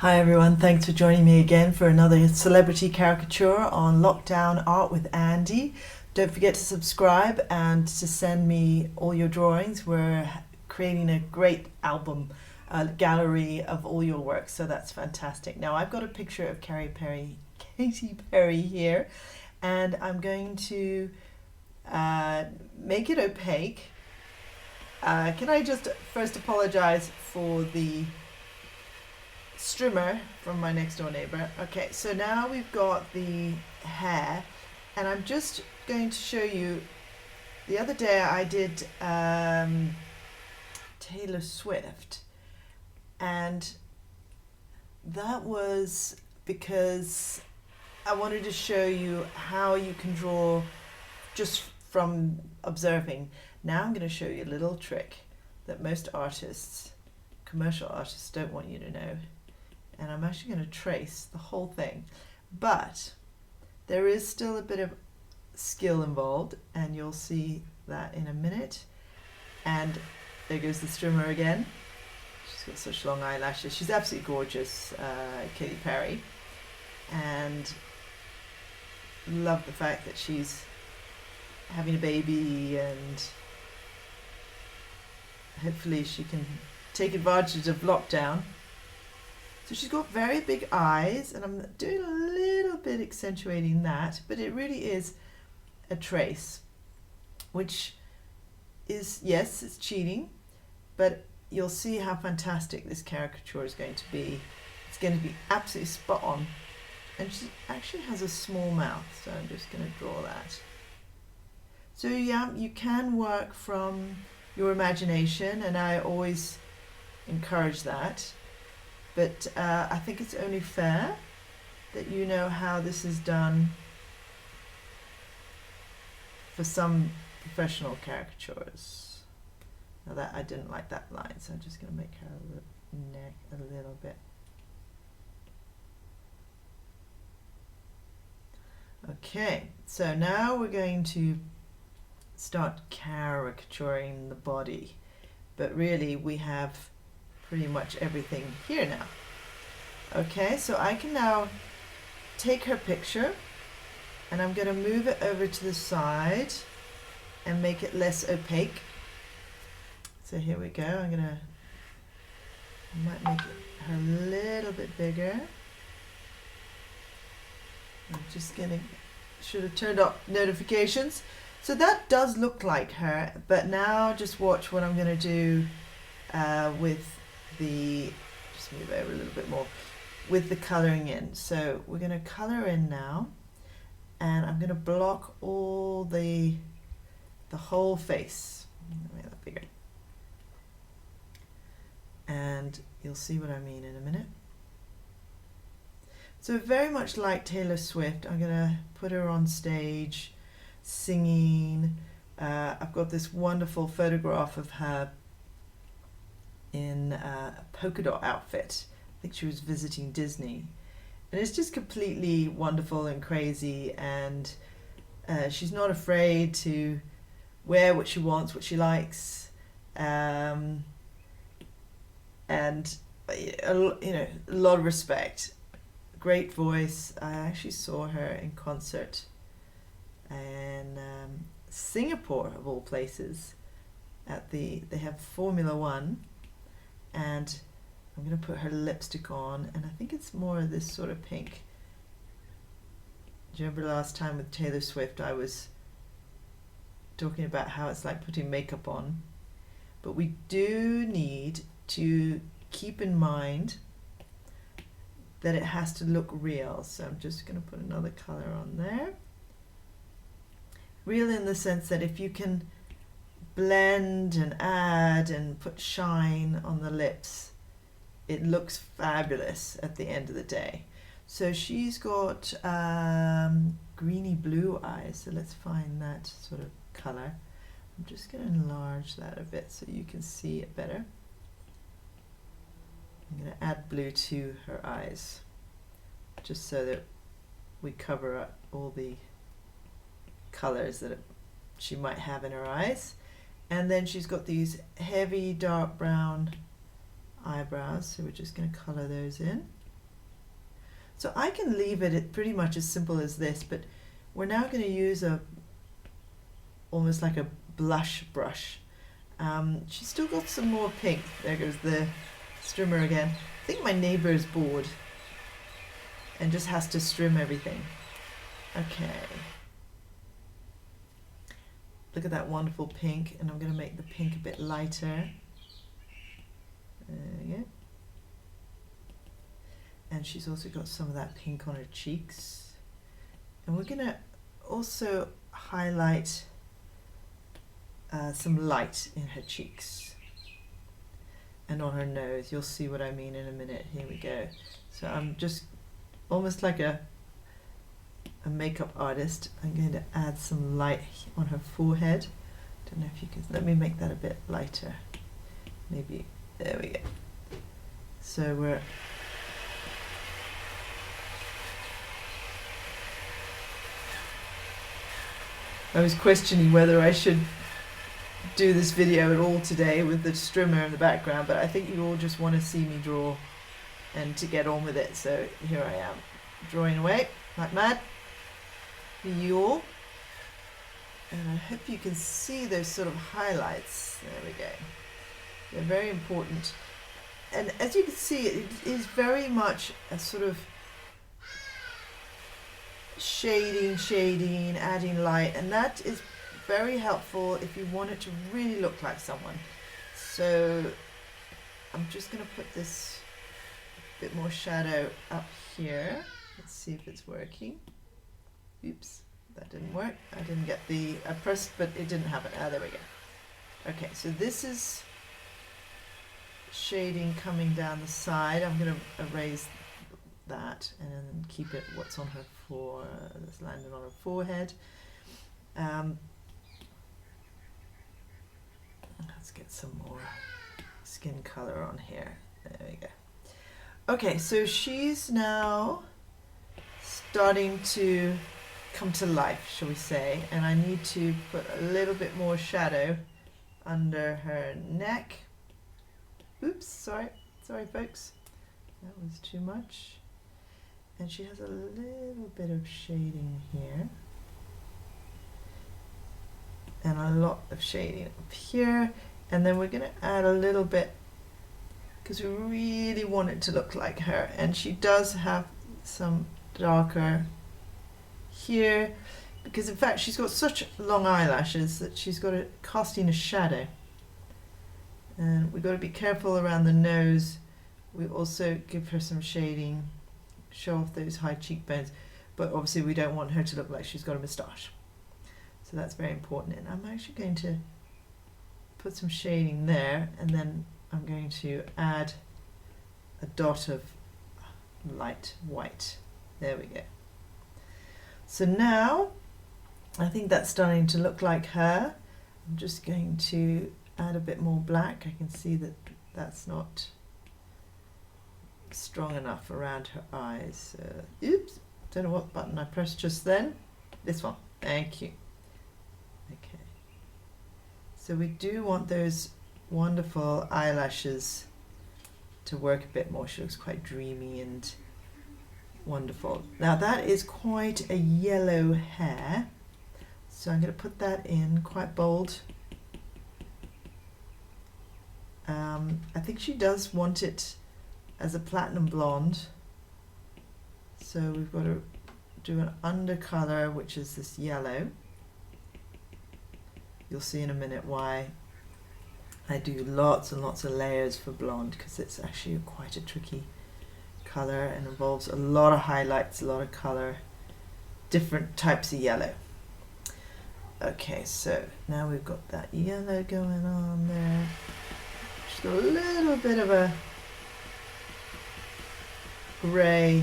Hi everyone, thanks for joining me again for another celebrity caricature on Lockdown Art with Andy. Don't forget to subscribe and to send me all your drawings. We're creating a great album, gallery of all your work, so that's fantastic. Now I've got a picture of Katy Perry here, and I'm going to make it opaque. Can I just first apologize for the strimmer from my next door neighbor. Okay, so now we've got the hair, and I'm just going to show you. The other day I did Taylor Swift, and that was because I wanted to show you how you can draw just from observing. Now I'm going to show you a little trick that most artists, commercial artists, don't want you to know. And I'm actually going to trace the whole thing, but there is still a bit of skill involved, and you'll see that in a minute. And there goes the strimmer again. She's got such long eyelashes. She's absolutely gorgeous, Katy Perry, and love the fact that she's having a baby, and hopefully she can take advantage of lockdown. So she's got very big eyes, and I'm doing a little bit accentuating that, but it really is a trace, which is, yes, it's cheating, but you'll see how fantastic this caricature is going to be. It's going to be absolutely spot on. And she actually has a small mouth, so I'm just going to draw that. So yeah, you can work from your imagination, and I always encourage that. But I think it's only fair that you know how this is done for some professional caricatures. Now that I didn't like that line, so I'm just going to make her neck a little bit. Okay, so now we're going to start caricaturing the body, but really we have pretty much everything here now. Okay, so I can now take her picture, and I'm going to move it over to the side and make it less opaque. So here we go. I might make her a little bit bigger. I'm just should have turned off notifications. So that does look like her, but now just watch what I'm going to do with just move over a little bit more with the colouring in. So we're going to colour in now, and I'm going to block all the whole face. Make that bigger, and you'll see what I mean in a minute. So very much like Taylor Swift, I'm going to put her on stage singing. I've got this wonderful photograph of her in a polka dot outfit. I think she was visiting Disney, and it's just completely wonderful and crazy, and she's not afraid to wear what she wants, what she likes, and a lot of respect. Great voice. I actually saw her in concert in Singapore, of all places, they have Formula One. And I'm going to put her lipstick on, and I think it's more of this sort of pink. Do you remember last time with Taylor Swift I was talking about how it's like putting makeup on? But we do need to keep in mind that it has to look real. So I'm just going to put another color on there. Real in the sense that if you can blend and add and put shine on the lips, it looks fabulous at the end of the day. So she's got greeny blue eyes, so let's find that sort of color. I'm just going to enlarge that a bit so you can see it better. I'm going to add blue to her eyes, just so that we cover up all the colors that she might have in her eyes. And then she's got these heavy dark brown eyebrows, so we're just going to color those in. So I can leave it pretty much as simple as this, but we're now going to use almost like a blush brush. She's still got some more pink. There goes the strimmer again. I think my neighbour is bored and just has to strim everything. Okay. Look at that wonderful pink, and I'm going to make the pink a bit lighter. There we go. And she's also got some of that pink on her cheeks. And we're going to also highlight some light in her cheeks and on her nose. You'll see what I mean in a minute. Here we go. So I'm just almost like a makeup artist. I'm going to add some light on her forehead. Don't know if you can, let me make that a bit lighter. Maybe, there we go. So I was questioning whether I should do this video at all today with the strimmer in the background, but I think you all just want to see me draw and to get on with it. So here I am, drawing away like mad for you all. And I hope you can see those sort of highlights. There we go. They're very important. And as you can see, it is very much a sort of shading, adding light, and that is very helpful if you want it to really look like someone. So I'm just going to put this bit more shadow up here. Let's see if it's working. Oops, that didn't work. I didn't get I pressed, but it didn't happen. Ah, there we go. Okay, so this is shading coming down the side. I'm going to erase that and then keep it what's on her that's landed on her forehead. Let's get some more skin color on here. There we go. Okay, so she's now starting to come to life, shall we say, and I need to put a little bit more shadow under her neck. Oops, sorry folks, that was too much. And she has a little bit of shading here and a lot of shading up here, and then we're going to add a little bit because we really want it to look like her, and she does have some darker here because in fact she's got such long eyelashes that she's got a casting a shadow, and we've got to be careful around the nose. We also give her some shading, show off those high cheekbones, but obviously we don't want her to look like she's got a moustache, so that's very important. And I'm actually going to put some shading there, and then I'm going to add a dot of light white. There we go. So now I think that's starting to look like her. I'm just going to add a bit more black. I can see that that's not strong enough around her eyes. Oops, don't know what button I pressed just then. This one, thank you. Okay, so we do want those wonderful eyelashes to work a bit more. She looks quite dreamy and wonderful. Now that is quite a yellow hair, so I'm going to put that in quite bold. I think she does want it as a platinum blonde, so we've got to do an undercolor, which is this yellow. You'll see in a minute why I do lots and lots of layers for blonde, because it's actually quite a tricky color and involves a lot of highlights, a lot of color, different types of yellow. Okay, so now we've got that yellow going on there. She's got a little bit of a grey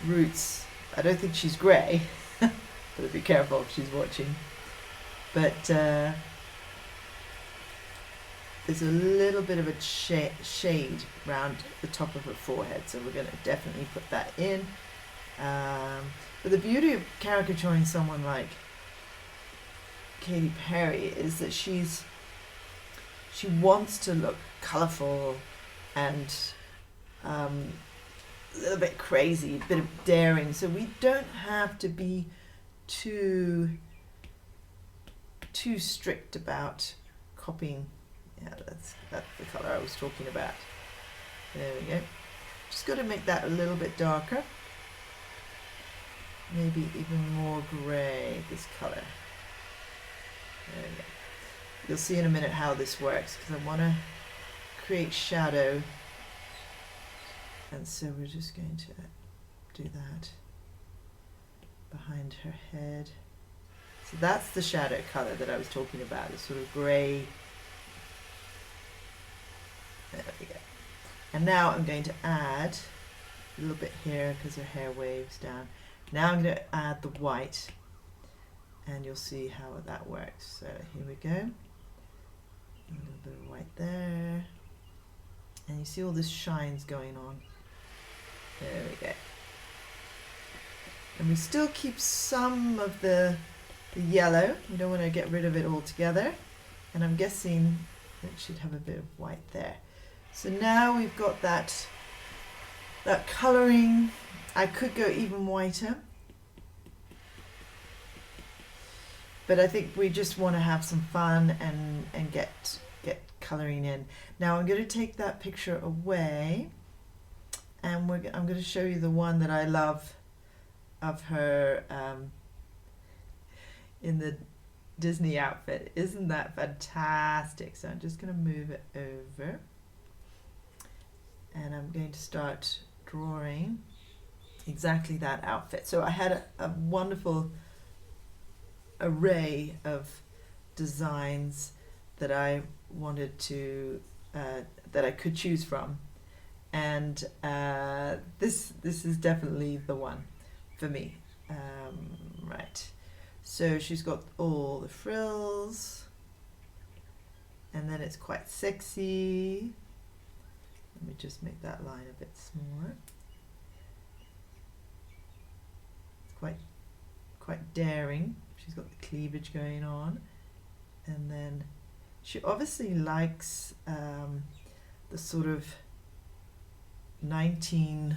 roots. I don't think she's grey, but be careful if she's watching. But there's a little bit of a shade around the top of her forehead, so we're going to definitely put that in. But the beauty of caricaturing someone like Katy Perry is that she wants to look colourful and a little bit crazy, a bit of daring. So we don't have to be too strict about copying. Yeah, that's the color I was talking about. There we go. Just got to make that a little bit darker. Maybe even more grey, this color. There we go. You'll see in a minute how this works, because I want to create shadow. And so we're just going to do that behind her head. So that's the shadow color that I was talking about, the sort of grey. There we go. And now I'm going to add a little bit here because her hair waves down. Now I'm going to add the white, and you'll see how that works. So here we go. A little bit of white there. And you see all this shines going on. There we go. And we still keep some of the yellow. We don't want to get rid of it altogether. And I'm guessing it should have a bit of white there. So now we've got that colouring. I could go even whiter, but I think we just want to have some fun and get colouring in. Now I'm going to take that picture away, and I'm going to show you the one that I love of her in the Disney outfit. Isn't that fantastic? So I'm just going to move it over. And I'm going to start drawing exactly that outfit. So I had a wonderful array of designs that I wanted to, that I could choose from. And this is definitely the one for me. Right. So she's got all the frills, and then it's quite sexy. Let me just make that line a bit smaller. It's quite daring. She's got the cleavage going on, and then she obviously likes the sort of 1940s,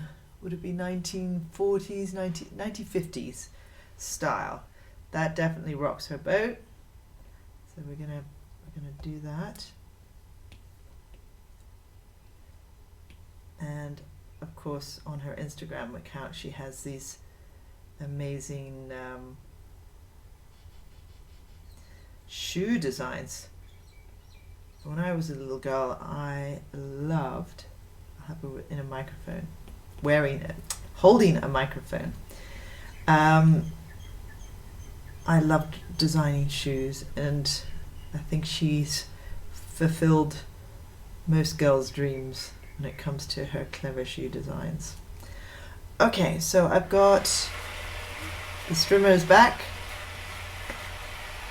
1950s style. That definitely rocks her boat. So we're gonna do that. And of course on her Instagram account she has these amazing shoe designs. When I was a little girl, I loved, I'll have her in a microphone, holding a microphone. I loved designing shoes, and I think she's fulfilled most girls' dreams when it comes to her clever shoe designs. Okay, so I've got the strimmers back.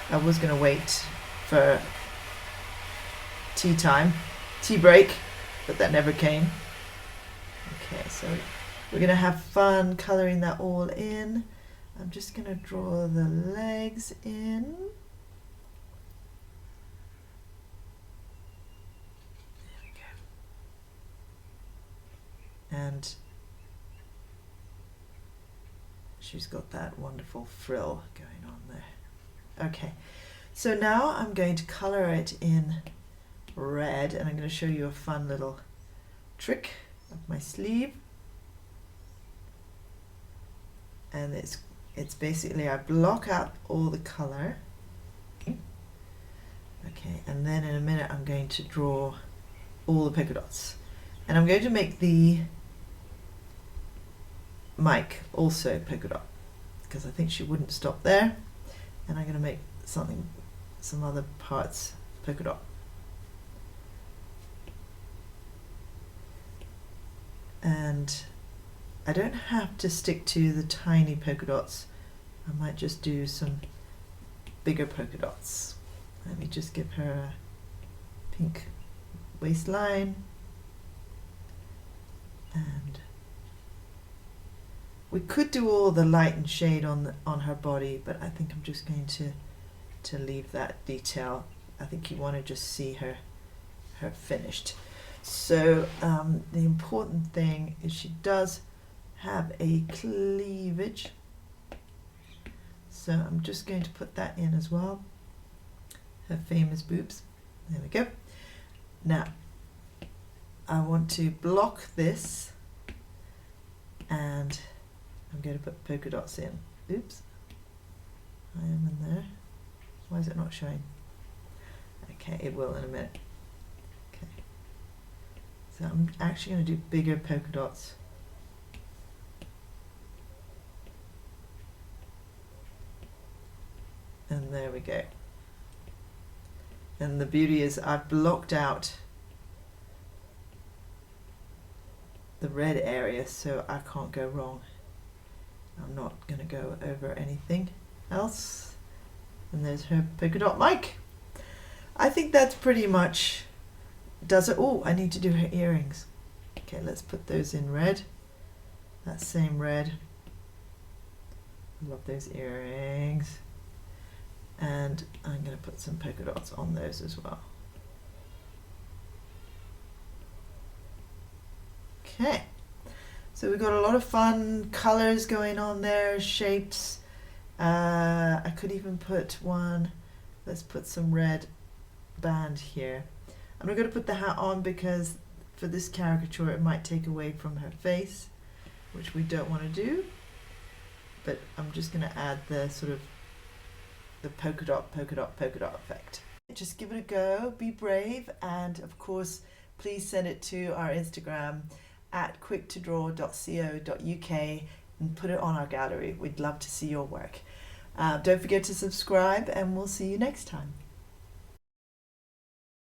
I was going to wait for tea break, but that never came. Okay, so we're going to have fun colouring that all in. I'm just going to draw the legs in. And she's got that wonderful frill going on there. Okay, so now I'm going to color it in red, and I'm going to show you a fun little trick of my sleeve. And it's basically, I block up all the color. Okay, and then in a minute I'm going to draw all the polka dots. And I'm going to make the mic also polka dot, because I think she wouldn't stop there. And I'm going to make some other parts polka dot. And I don't have to stick to the tiny polka dots. I might just do some bigger polka dots. Let me just give her a pink waistline. And we could do all the light and shade on her body, but I think I'm just going to leave that detail. I think you want to just see her finished. So the important thing is she does have a cleavage. So I'm just going to put that in as well. Her famous boobs. There we go. Now, I want to block this, and I'm going to put polka dots in. Oops. I am in there. Why is it not showing? Okay, it will in a minute. Okay. So I'm actually going to do bigger polka dots. And there we go. And the beauty is I've blocked out the red area so I can't go wrong. I'm not going to go over anything else. And there's her polka dot mic. I think that's pretty much does it. Oh, I need to do her earrings. Okay, let's put those in red. That same red. I love those earrings. And I'm going to put some polka dots on those as well. Okay, so we've got a lot of fun colors going on there, shapes. I could even put one, let's put some red band here. I'm not going to put the hat on because for this caricature it might take away from her face, which we don't want to do. But I'm just going to add the sort of the polka dot effect. Just give it a go, be brave, and of course please send it to our Instagram at quicktodraw.co.uk and put it on our gallery. We'd love to see your work. Don't forget to subscribe, and we'll see you next time.